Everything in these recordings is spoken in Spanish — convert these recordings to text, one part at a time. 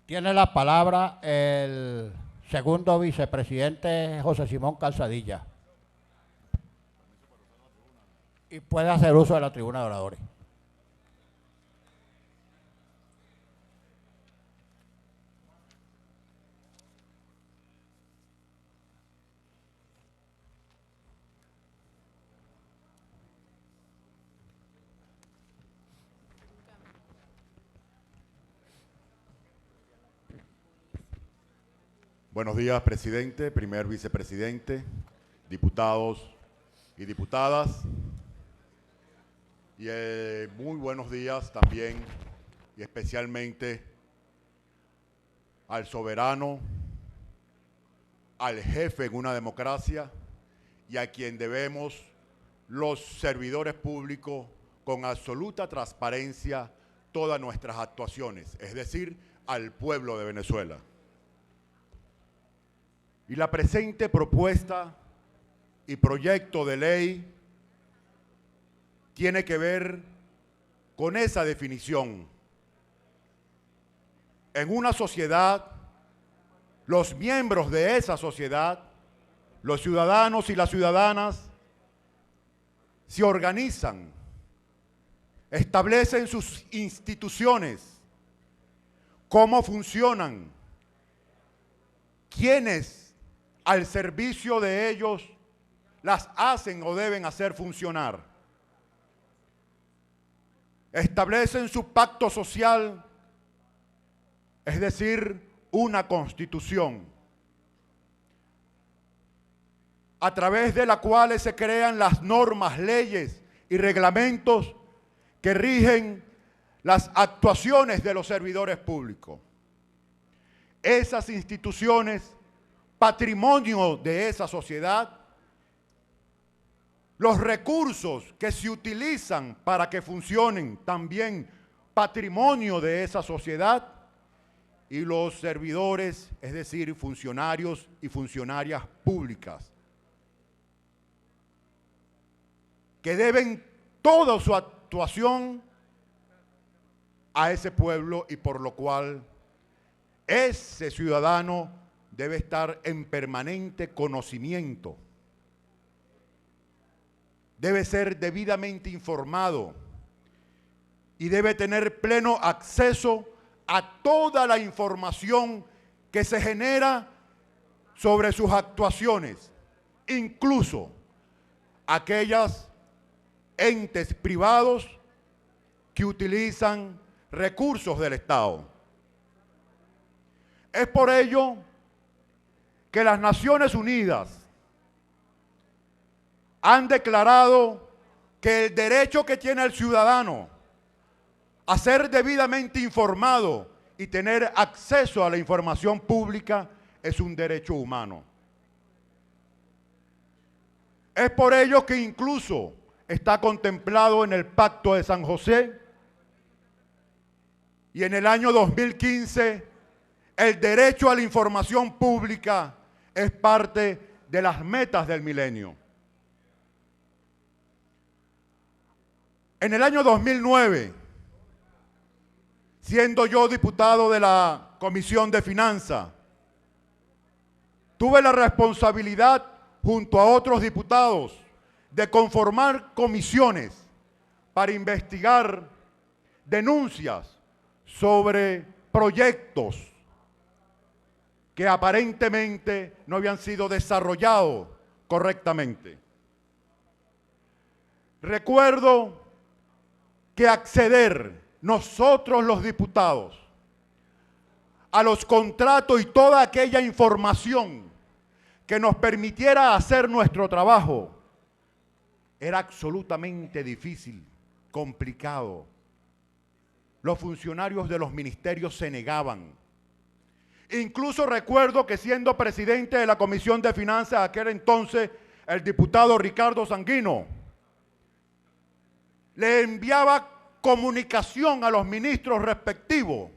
Tiene la palabra el segundo vicepresidente José Simón Calzadilla. Y puede hacer uso de la tribuna de oradores. Buenos días, presidente, primer vicepresidente, diputados y diputadas. Y muy buenos días también y especialmente al soberano, al jefe en una democracia y a quien debemos los servidores públicos con absoluta transparencia todas nuestras actuaciones, es decir, al pueblo de Venezuela. Y la presente propuesta y proyecto de ley tiene que ver con esa definición. En una sociedad, los miembros de esa sociedad, los ciudadanos y las ciudadanas, se organizan, establecen sus instituciones, cómo funcionan, quiénes al servicio de ellos las hacen o deben hacer funcionar. Establecen su pacto social, es decir, una constitución, a través de la cual se crean las normas, leyes y reglamentos que rigen las actuaciones de los servidores públicos. Esas instituciones, patrimonio de esa sociedad, los recursos que se utilizan para que funcionen también patrimonio de esa sociedad, y los servidores, es decir, funcionarios y funcionarias públicas, que deben toda su actuación a ese pueblo y por lo cual ese ciudadano debe estar en permanente conocimiento, debe ser debidamente informado y debe tener pleno acceso a toda la información que se genera sobre sus actuaciones, incluso aquellos entes privados que utilizan recursos del Estado. Es por ello que las Naciones Unidas han declarado que el derecho que tiene el ciudadano a ser debidamente informado y tener acceso a la información pública es un derecho humano. Es por ello que incluso está contemplado en el Pacto de San José y en el año 2015 el derecho a la información pública es parte de las metas del milenio. En el año 2009, siendo yo diputado de la Comisión de Finanzas, tuve la responsabilidad, junto a otros diputados, de conformar comisiones para investigar denuncias sobre proyectos que aparentemente no habían sido desarrollados correctamente. Recuerdo que acceder nosotros los diputados a los contratos y toda aquella información que nos permitiera hacer nuestro trabajo era absolutamente difícil, complicado. Los funcionarios de los ministerios se negaban. Incluso recuerdo que siendo presidente de la Comisión de Finanzas aquel entonces, el diputado Ricardo Sanguino le enviaba comunicación a los ministros respectivos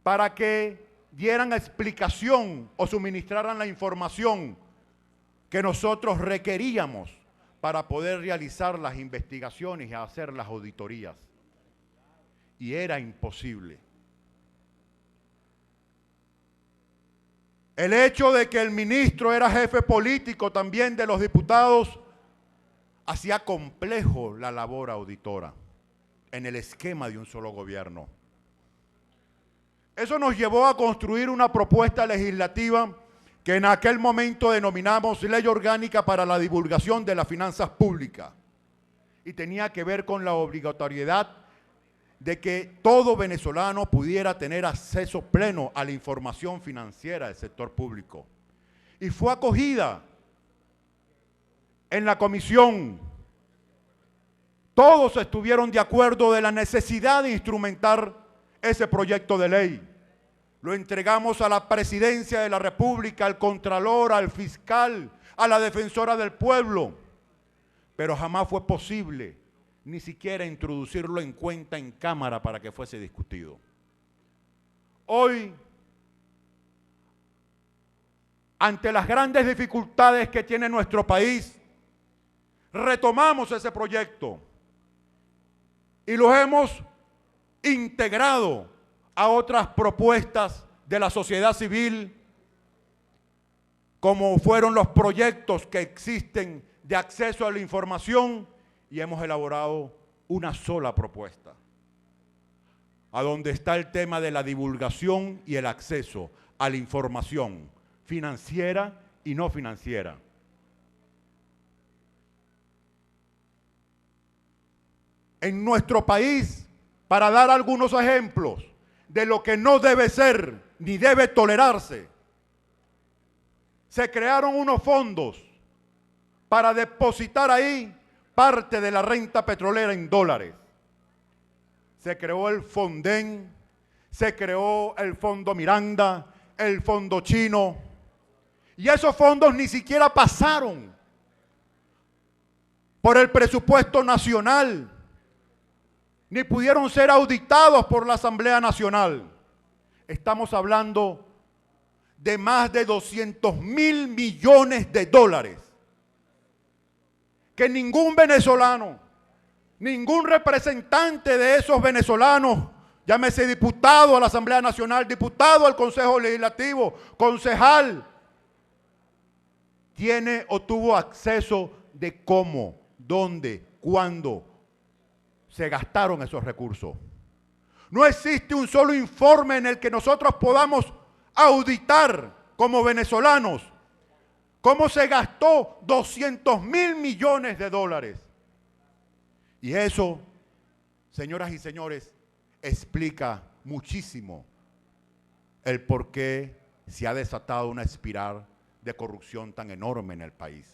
para que dieran explicación o suministraran la información que nosotros requeríamos para poder realizar las investigaciones y hacer las auditorías. Y era imposible. El hecho de que el ministro era jefe político también de los diputados hacía complejo la labor auditora en el esquema de un solo gobierno. Eso nos llevó a construir una propuesta legislativa que en aquel momento denominamos Ley Orgánica para la Divulgación de las Finanzas Públicas, y tenía que ver con la obligatoriedad de que todo venezolano pudiera tener acceso pleno a la información financiera del sector público. Y fue acogida en la comisión. Todos estuvieron de acuerdo de la necesidad de instrumentar ese proyecto de ley. Lo entregamos a la Presidencia de la República, al Contralor, al Fiscal, a la Defensora del Pueblo, pero jamás fue posible ni siquiera introducirlo en cuenta en Cámara para que fuese discutido. Hoy, ante las grandes dificultades que tiene nuestro país, retomamos ese proyecto y lo hemos integrado a otras propuestas de la sociedad civil, como fueron los proyectos que existen de acceso a la información, y hemos elaborado una sola propuesta, a donde está el tema de la divulgación y el acceso a la información financiera y no financiera. En nuestro país, para dar algunos ejemplos de lo que no debe ser ni debe tolerarse, se crearon unos fondos para depositar ahí parte de la renta petrolera en dólares. Se creó el Fonden, se creó el Fondo Miranda, el Fondo Chino, y esos fondos ni siquiera pasaron por el presupuesto nacional, ni pudieron ser auditados por la Asamblea Nacional. Estamos hablando de más de 200.000 millones de dólares que ningún venezolano, ningún representante de esos venezolanos, llámese diputado a la Asamblea Nacional, diputado al Consejo Legislativo, concejal, tiene o tuvo acceso de cómo, dónde, cuándo se gastaron esos recursos. No existe un solo informe en el que nosotros podamos auditar como venezolanos cómo se gastó 200.000 millones de dólares. Y eso, señoras y señores, explica muchísimo el por qué se ha desatado una espiral de corrupción tan enorme en el país.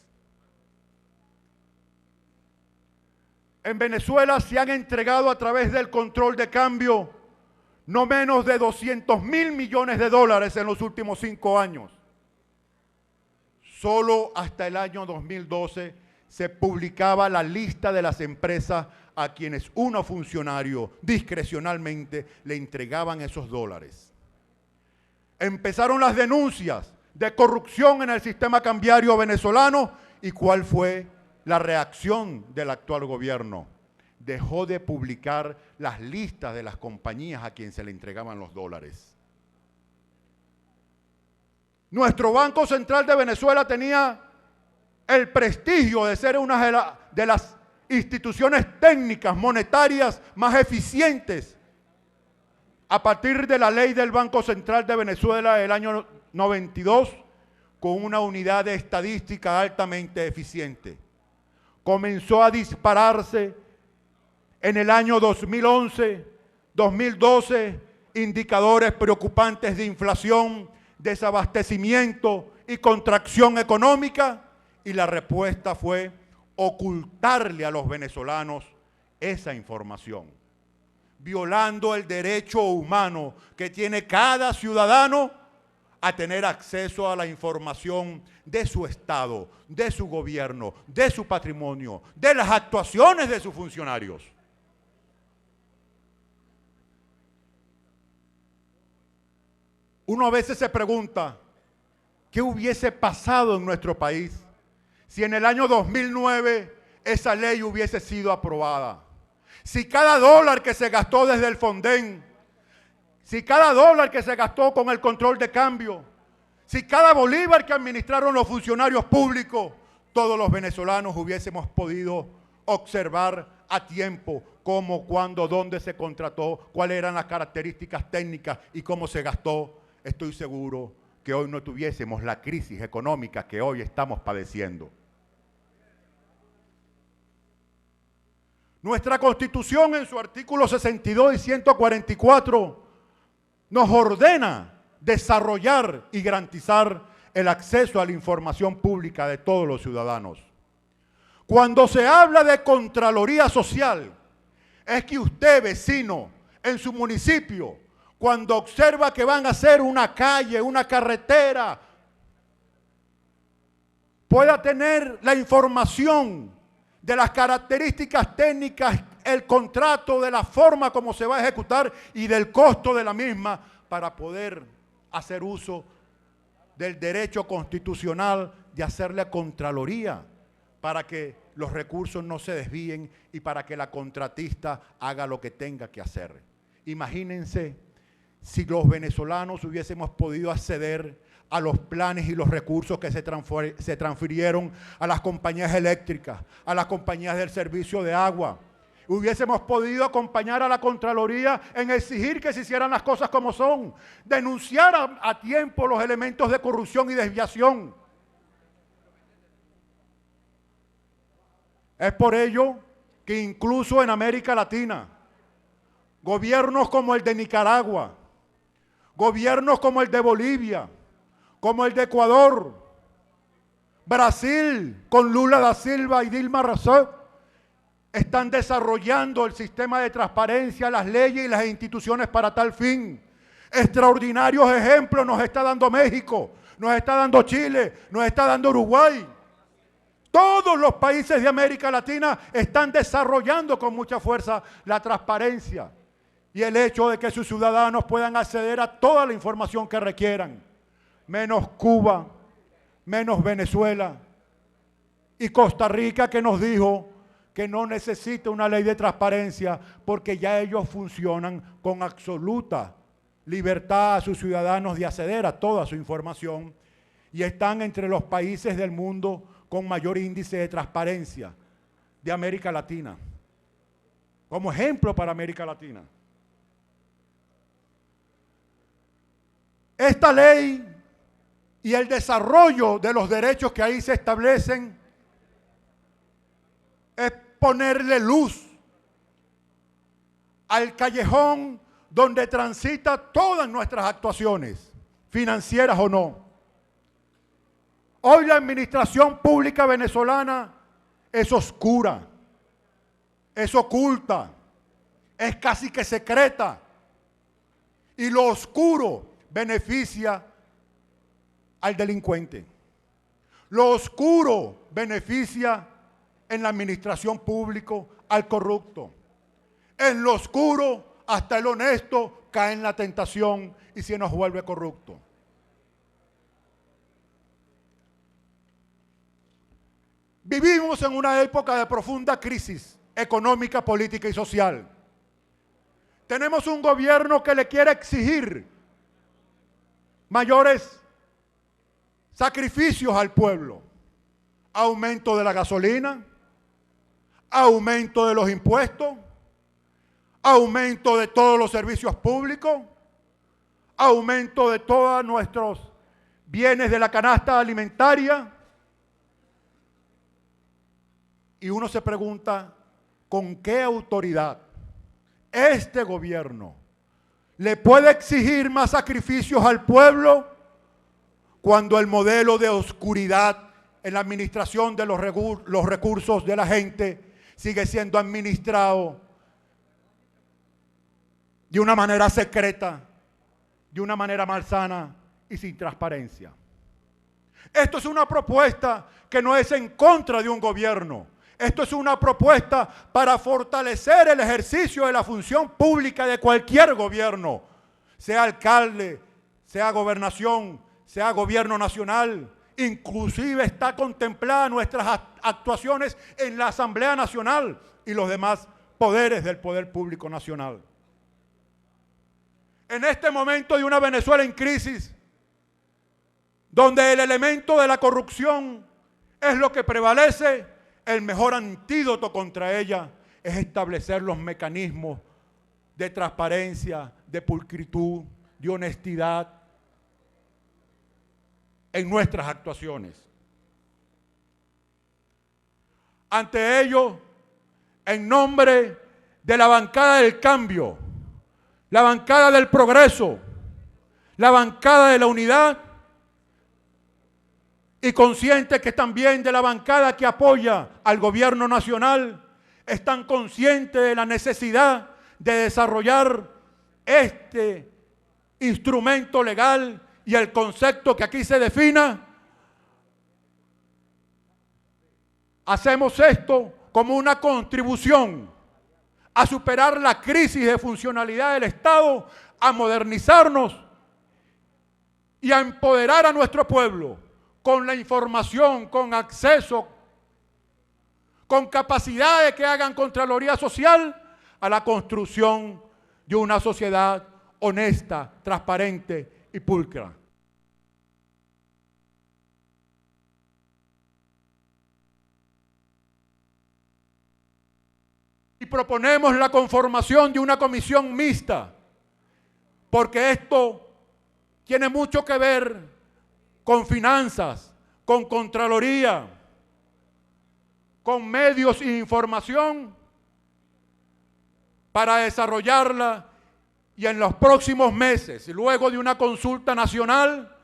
En Venezuela se han entregado a través del control de cambio no menos de 200.000 millones de dólares en los últimos 5 años. Solo hasta el año 2012 se publicaba la lista de las empresas a quienes unos funcionarios discrecionalmente le entregaban esos dólares. Empezaron las denuncias de corrupción en el sistema cambiario venezolano. ¿Y cuál fue la reacción del actual gobierno? Dejó de publicar las listas de las compañías a quienes se le entregaban los dólares. Nuestro Banco Central de Venezuela tenía el prestigio de ser una de las instituciones técnicas monetarias más eficientes a partir de la ley del Banco Central de Venezuela del año 92, con una unidad de estadística altamente eficiente. Comenzó a dispararse en el año 2011, 2012, indicadores preocupantes de inflación, desabastecimiento y contracción económica, y la respuesta fue ocultarle a los venezolanos esa información, violando el derecho humano que tiene cada ciudadano a tener acceso a la información de su Estado, de su gobierno, de su patrimonio, de las actuaciones de sus funcionarios. Uno a veces se pregunta, ¿qué hubiese pasado en nuestro país si en el año 2009 esa ley hubiese sido aprobada? Si cada dólar que se gastó desde el Fonden, si cada dólar que se gastó con el control de cambio, Si cada bolívar que administraron los funcionarios públicos, todos los venezolanos hubiésemos podido observar a tiempo cómo, cuándo, dónde se contrató, cuáles eran las características técnicas y cómo se gastó, estoy seguro que hoy no tuviésemos la crisis económica que hoy estamos padeciendo. Nuestra Constitución en su artículo 62 y 144 nos ordena desarrollar y garantizar el acceso a la información pública de todos los ciudadanos. Cuando se habla de Contraloría Social, es que usted, vecino, en su municipio, cuando observa que van a hacer una calle, una carretera, pueda tener la información de las características técnicas, el contrato, de la forma como se va a ejecutar y del costo de la misma para poder hacer uso del derecho constitucional de hacerle a Contraloría para que los recursos no se desvíen y para que la contratista haga lo que tenga que hacer. Imagínense si los venezolanos hubiésemos podido acceder a los planes y los recursos que se transfirieron a las compañías eléctricas, a las compañías del servicio de agua. Hubiésemos podido acompañar a la Contraloría en exigir que se hicieran las cosas como son, denunciar a tiempo los elementos de corrupción y desviación. Es por ello que incluso en América Latina, gobiernos como el de Nicaragua, gobiernos como el de Bolivia, como el de Ecuador, Brasil, con Lula da Silva y Dilma Rousseff, están desarrollando el sistema de transparencia, las leyes y las instituciones para tal fin. Extraordinarios ejemplos nos está dando México, nos está dando Chile, nos está dando Uruguay. Todos los países de América Latina están desarrollando con mucha fuerza la transparencia y el hecho de que sus ciudadanos puedan acceder a toda la información que requieran, menos Cuba, menos Venezuela y Costa Rica, que nos dijo que no necesita una ley de transparencia porque ya ellos funcionan con absoluta libertad a sus ciudadanos de acceder a toda su información y están entre los países del mundo con mayor índice de transparencia de América Latina, como ejemplo para América Latina. Esta ley y el desarrollo de los derechos que ahí se establecen es ponerle luz al callejón donde transita todas nuestras actuaciones, financieras o no. Hoy la administración pública venezolana es oscura, es oculta, es casi que secreta. Y lo oscuro beneficia al delincuente. Lo oscuro beneficia en la administración pública al corrupto. En lo oscuro hasta el honesto cae en la tentación y se nos vuelve corrupto. Vivimos en una época de profunda crisis económica, política y social. Tenemos un gobierno que le quiere exigir mayores sacrificios al pueblo. Aumento de la gasolina, aumento de los impuestos, aumento de todos los servicios públicos, aumento de todos nuestros bienes de la canasta alimentaria. Y uno se pregunta, ¿con qué autoridad este gobierno le puede exigir más sacrificios al pueblo cuando el modelo de oscuridad en la administración de los recursos de la gente sigue siendo administrado de una manera secreta, de una manera malsana y sin transparencia? Esto es una propuesta que no es en contra de un gobierno. Esto es una propuesta para fortalecer el ejercicio de la función pública de cualquier gobierno, sea alcalde, sea gobernación, sea gobierno nacional. Inclusive está contemplada nuestras actuaciones en la Asamblea Nacional y los demás poderes del poder público nacional. En este momento de una Venezuela en crisis, donde el elemento de la corrupción es lo que prevalece, el mejor antídoto contra ella es establecer los mecanismos de transparencia, de pulcritud, de honestidad en nuestras actuaciones. Ante ello, en nombre de la bancada del cambio, la bancada del progreso, la bancada de la unidad, y conscientes que también de la bancada que apoya al gobierno nacional, están conscientes de la necesidad de desarrollar este instrumento legal y el concepto que aquí se defina. Hacemos esto como una contribución a superar la crisis de funcionalidad del Estado, a modernizarnos y a empoderar a nuestro pueblo con la información, con acceso, con capacidad de que hagan Contraloría Social a la construcción de una sociedad honesta, transparente y pulcra. Y proponemos la conformación de una comisión mixta, porque esto tiene mucho que ver con finanzas, con Contraloría, con medios e información, para desarrollarla y en los próximos meses, luego de una consulta nacional,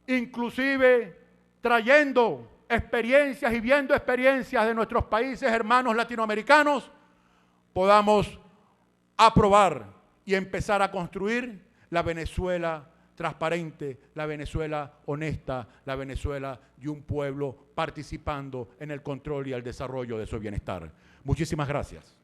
inclusive trayendo experiencias y viendo experiencias de nuestros países hermanos latinoamericanos, podamos aprobar y empezar a construir la Venezuela transparente, la Venezuela honesta, la Venezuela de un pueblo participando en el control y el desarrollo de su bienestar. Muchísimas gracias.